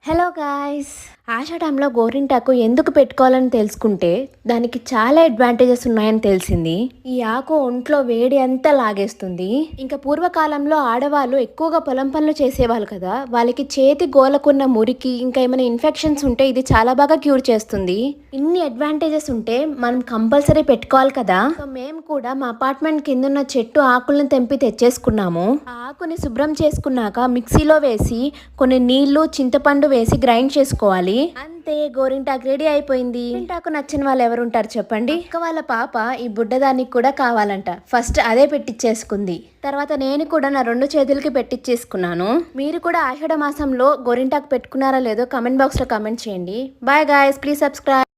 Hello guys, ఆషాఢంలో గోరింటాకు ఎందుకు పెట్టుకోవాలని తెలుసుకుంటే దానికి చాలా అడ్వాంటేజెస్ ఉన్నాయని తెలిసింది. ఈ ఆకు ఒంట్లో వేడి అంతా లాగేస్తుంది. ఇంకా పూర్వకాలంలో ఆడవాళ్ళు ఎక్కువగా పొలం పనులు చేసేవాళ్ళు కదా, వాళ్ళకి చేతి గోలకున్న మురికి ఇంకా ఏమైనా ఇన్ఫెక్షన్స్ ఉంటే ఇది చాలా బాగా క్యూర్ చేస్తుంది. ఇన్ని అడ్వాంటేజెస్ ఉంటే మనం కంపల్సరీ పెట్టుకోవాలి కదా. సో మేము కూడా మా అపార్ట్మెంట్ కింద ఉన్న చెట్టు ఆకులను తెంపి తెచ్చేసుకున్నాము. ఆ ఆకుని శుభ్రం చేసుకున్నాక మిక్సీలో వేసి కొన్ని నీళ్లు చింతపండు వేసి గ్రైండ్ చేసుకోవాలి. అంతే, గోరింటాకు రెడీ అయిపోయింది. గోరింటాకు నచ్చిన వాళ్ళు ఎవరు ఉంటారు చెప్పండి. అక్క వాళ్ళ పాప ఈ బుడ్డదానికి కూడా కావాలంట. ఫస్ట్ అదే పెట్టించేసుకుంది. తర్వాత నేను కూడా నా 2 చేతులకి పెట్టించేసుకున్నాను. మీరు కూడా ఆషాఢ మాసంలో గోరింటాకు పెట్టుకున్నారా లేదో కమెంట్ బాక్స్ లో కమెంట్ చేయండి. Bye guys, please subscribe.